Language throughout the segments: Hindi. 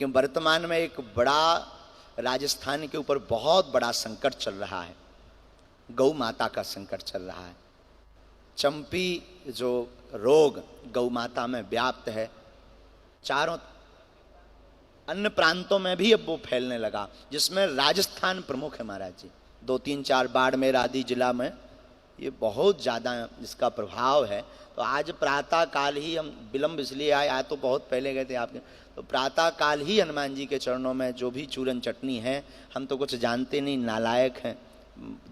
कि वर्तमान में एक बड़ा राजस्थान के ऊपर बहुत बड़ा संकट चल रहा है। गौ माता का संकट चल रहा है। चंपी जो रोग गौ माता में व्याप्त है, चारों अन्य प्रांतों में भी अब वो फैलने लगा, जिसमें राजस्थान प्रमुख है महाराज जी। 2-3-4 बाड़मेर आदि जिला में ये बहुत ज़्यादा इसका प्रभाव है। तो आज प्रातः काल ही हम विलंब इसलिए आए तो बहुत पहले गए थे आपके, तो प्रातः काल ही हनुमान जी के चरणों में जो भी चूरन चटनी है, हम तो कुछ जानते नहीं, नालायक हैं,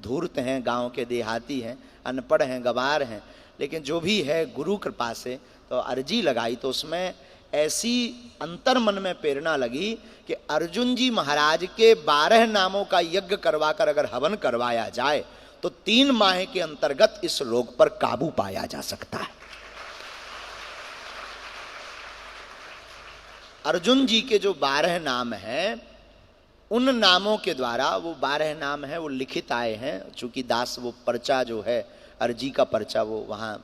धूर्त हैं, गांव के देहाती हैं, अनपढ़ हैं, गवार हैं, लेकिन जो भी है गुरु कृपा से तो अर्जी लगाई। तो उसमें ऐसी अंतर मन में प्रेरणा लगी कि अर्जुन जी महाराज के 12 नामों का यज्ञ करवाकर अगर हवन करवाया जाए तो 3 माह के अंतर्गत इस रोग पर काबू पाया जा सकता है। अर्जुन जी के जो 12 नाम हैं, उन नामों के द्वारा, वो 12 नाम हैं, वो लिखित आए हैं। चूंकि दास वो पर्चा जो है अर्जी का पर्चा वो वहां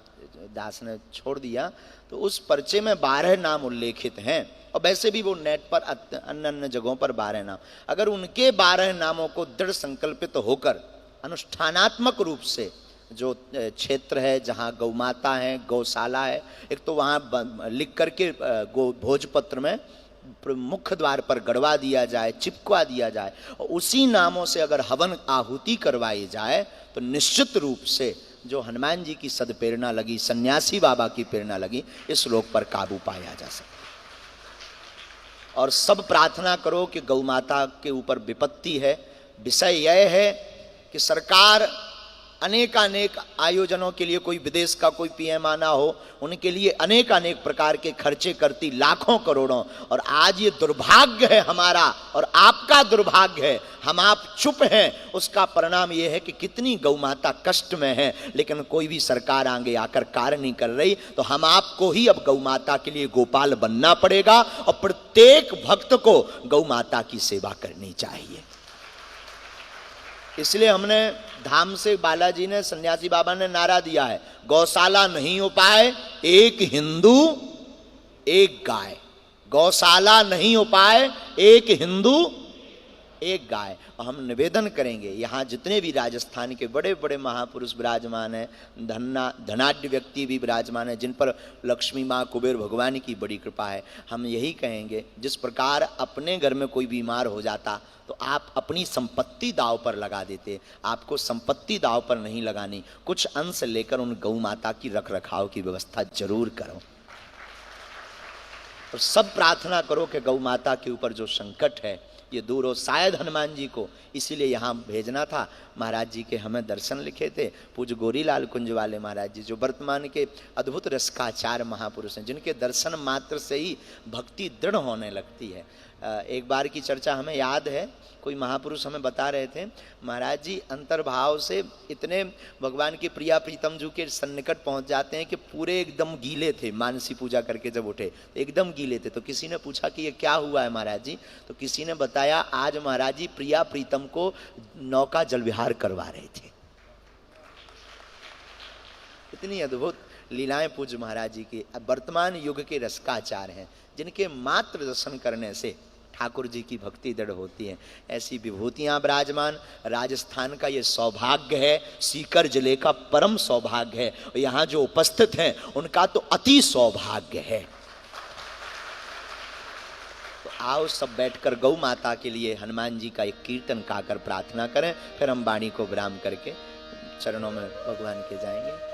दास ने छोड़ दिया, तो उस पर्चे में 12 नाम उल्लेखित हैं। और वैसे भी वो नेट पर अन्य अन्य जगहों पर 12 नाम, अगर उनके 12 नामों को दृढ़ संकल्पित होकर अनुष्ठानात्मक रूप से जो क्षेत्र है जहाँ गौ माता है, गौशाला है, एक तो वहाँ लिख करके गो भोजपत्र में मुख्य द्वार पर गड़वा दिया जाए, चिपकवा दिया जाए, और उसी नामों से अगर हवन आहुति करवाई जाए तो निश्चित रूप से जो हनुमान जी की सदप्रेरणा लगी, सन्यासी बाबा की प्रेरणा लगी, इस रोग पर काबू पाया जा सकता। और सब प्रार्थना करो कि गौ माता के ऊपर विपत्ति है। विषय यह है कि सरकार अनेक आयोजनों के लिए, कोई विदेश का कोई पीएम आना हो, उनके लिए अनेक प्रकार के खर्चे करती, लाखों करोड़ों। और आज ये दुर्भाग्य है हमारा और आपका दुर्भाग्य है, हम आप चुप हैं। उसका परिणाम ये है कि कितनी गौ माता कष्ट में है, लेकिन कोई भी सरकार आगे आकर कार्य नहीं कर रही। तो हम आपको ही अब गौ माता के लिए गोपाल बनना पड़ेगा और प्रत्येक भक्त को गौ माता की सेवा करनी चाहिए। इसलिए हमने धाम से बालाजी ने, सन्यासी बाबा ने नारा दिया है, गौशाला नहीं हो पाए एक हिंदू एक गाय। गौशाला नहीं हो पाए एक हिंदू एक गाय। और हम निवेदन करेंगे, यहाँ जितने भी राजस्थान के बड़े बड़े महापुरुष विराजमान हैं, धनाढ्य व्यक्ति भी विराजमान हैं, जिन पर लक्ष्मी माँ, कुबेर भगवान की बड़ी कृपा है, हम यही कहेंगे, जिस प्रकार अपने घर में कोई बीमार हो जाता तो आप अपनी संपत्ति दांव पर लगा देते, आपको संपत्ति दांव पर नहीं लगानी, कुछ अंश लेकर उन गौ माता की रख रखाव की व्यवस्था जरूर करो। और सब प्रार्थना करो कि गौ माता के ऊपर जो संकट है ये दूर हो। शायद हनुमान जी को इसीलिए यहाँ भेजना था। महाराज जी के हमें दर्शन लिखे थे पूज्य गोरीलाल कुंज वाले महाराज जी, जो वर्तमान के अद्भुत रसकाचार महापुरुष हैं, जिनके दर्शन मात्र से ही भक्ति दृढ़ होने लगती है। एक बार की चर्चा हमें याद है, कोई महापुरुष हमें बता रहे थे, महाराज जी अंतर्भाव से इतने भगवान के प्रिया प्रीतम जी के सन्निकट पहुंच जाते हैं कि पूरे एकदम गीले थे। मानसी पूजा करके जब उठे तो एकदम गीले थे। तो किसी ने पूछा कि ये क्या हुआ है महाराज जी, तो किसी ने बताया, आज महाराज जी प्रिया प्रीतम को नौका जल विहार करवा रहे थे। इतनी अद्भुत लीलाएं पूज्य महाराज जी की वर्तमान युग के रसकाचार हैं, जिनके मात्र दर्शन करने से ठाकुर जी की भक्ति दृढ़ होती है। ऐसी विभूतियां विराजमान। राजस्थान का ये सौभाग्य है, सीकर जिले का परम सौभाग्य है, और यहाँ जो उपस्थित हैं उनका तो अति सौभाग्य है। तो आओ सब बैठकर गौ माता के लिए हनुमान जी का एक कीर्तन गाकर प्रार्थना करें, फिर हम वाणी को विराम करके चरणों में भगवान के जाएंगे।